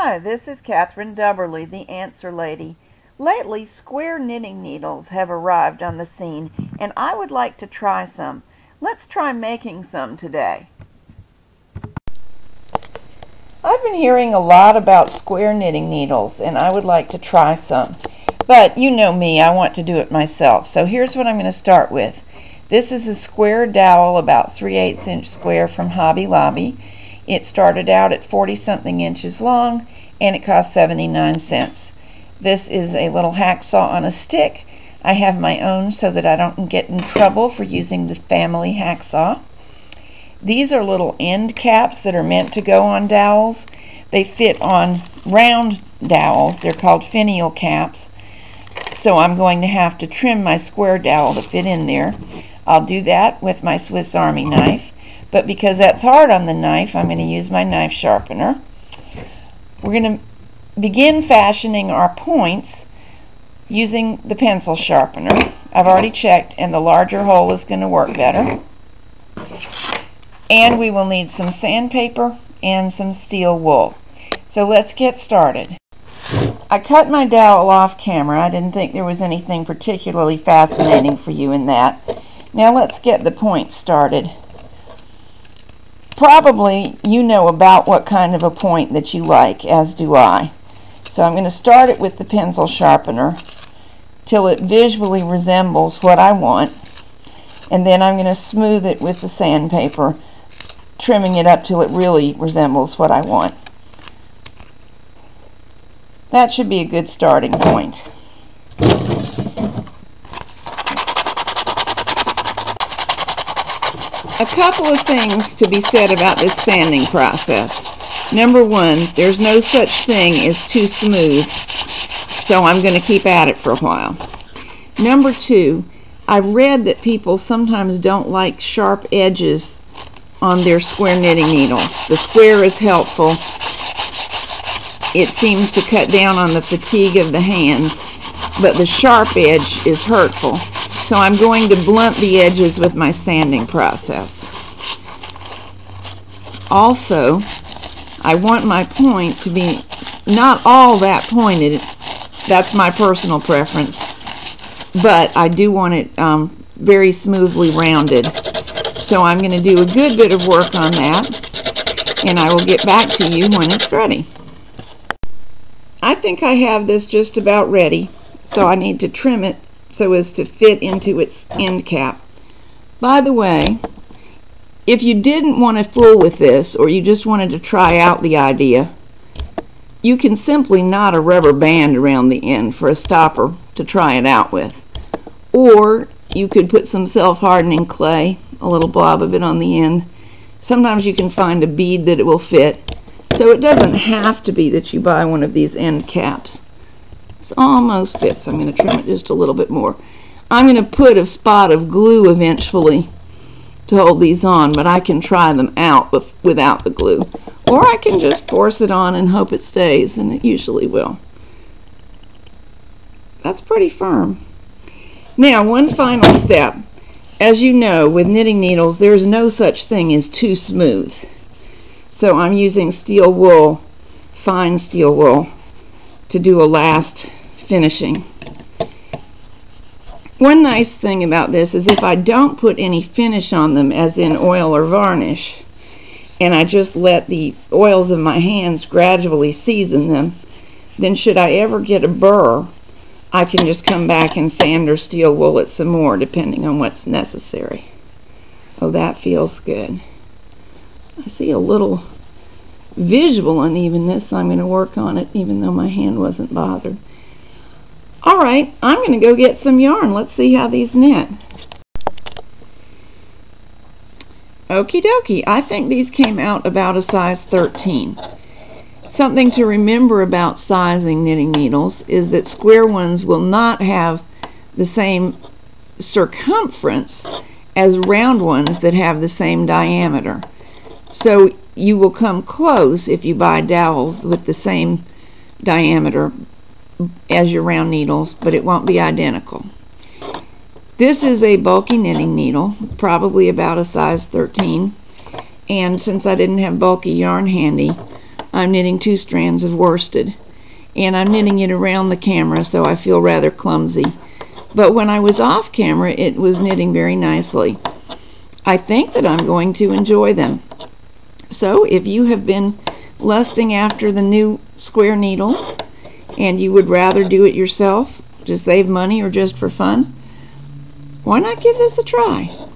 Hi, this is Catherine Dubberly, the Answer Lady. Lately, square knitting needles have arrived on the scene, and I would like to try some. Let's try making some today. I've been hearing a lot about square knitting needles, and I would like to try some. But you know me, I want to do it myself. So here's what I'm going to start with. This is a square dowel, about 3/8 inch square from Hobby Lobby. It started out at 40-something inches long, and it cost 79 cents. This is a little hacksaw on a stick. I have my own so that I don't get in trouble for using the family hacksaw. These are little end caps that are meant to go on dowels. They fit on round dowels. They're called finial caps. So I'm going to have to trim my square dowel to fit in there. I'll do that with my Swiss Army knife. But because that's hard on the knife, I'm going to use my knife sharpener. We're going to begin fashioning our points using the pencil sharpener. I've already checked, and the larger hole is going to work better. And we will need some sandpaper and some steel wool. So let's get started. I cut my dowel off camera. I didn't think there was anything particularly fascinating for you in that. Now let's get the point started. Probably you know about what kind of a point that you like, as do I. So I'm going to start it with the pencil sharpener till it visually resembles what I want, and then I'm going to smooth it with the sandpaper, trimming it up till it really resembles what I want. That should be a good starting point. A couple of things to be said about this sanding process. Number one, there's no such thing as too smooth, so I'm going to keep at it for a while. Number two, I've read that people sometimes don't like sharp edges on their square knitting needles. The square is helpful. It seems to cut down on the fatigue of the hands, but the sharp edge is hurtful. So I'm going to blunt the edges with my sanding process. Also, I want my point to be not all that pointed. That's my personal preference. But I do want it very smoothly rounded. So I'm going to do a good bit of work on that, and I will get back to you when it's ready. I think I have this just about ready, so I need to trim it so as to fit into its end cap. By the way, if you didn't want to fool with this, or you just wanted to try out the idea, you can simply knot a rubber band around the end for a stopper to try it out with. Or you could put some self-hardening clay, a little blob of it on the end. Sometimes you can find a bead that it will fit. So it doesn't have to be that you buy one of these end caps. It almost fits. I'm going to trim it just a little bit more. I'm going to put a spot of glue eventually to hold these on, but I can try them out without the glue. Or I can just force it on and hope it stays, and it usually will. That's pretty firm. Now, one final step. As you know, with knitting needles, there's no such thing as too smooth. So I'm using steel wool, fine steel wool, to do a last finishing. One nice thing about this is if I don't put any finish on them, as in oil or varnish, and I just let the oils of my hands gradually season them, then should I ever get a burr, I can just come back and sand or steel wool it some more, depending on what's necessary. Oh, that feels good. I see a little visual unevenness. I'm going to work on it even though my hand wasn't bothered. Alright, I'm going to go get some yarn. Let's see how these knit. Okie dokie, I think these came out about a size 13. Something to remember about sizing knitting needles is that square ones will not have the same circumference as round ones that have the same diameter. So you will come close if you buy dowels with the same diameter as your round needles, but it won't be identical. This is a bulky knitting needle, probably about a size 13, and since I didn't have bulky yarn handy, I'm knitting 2 strands of worsted, and I'm knitting it around the camera, so I feel rather clumsy. But when I was off camera, it was knitting very nicely. I think that I'm going to enjoy them. So if you have been lusting after the new square needles and you would rather do it yourself to save money or just for fun, why not give this a try?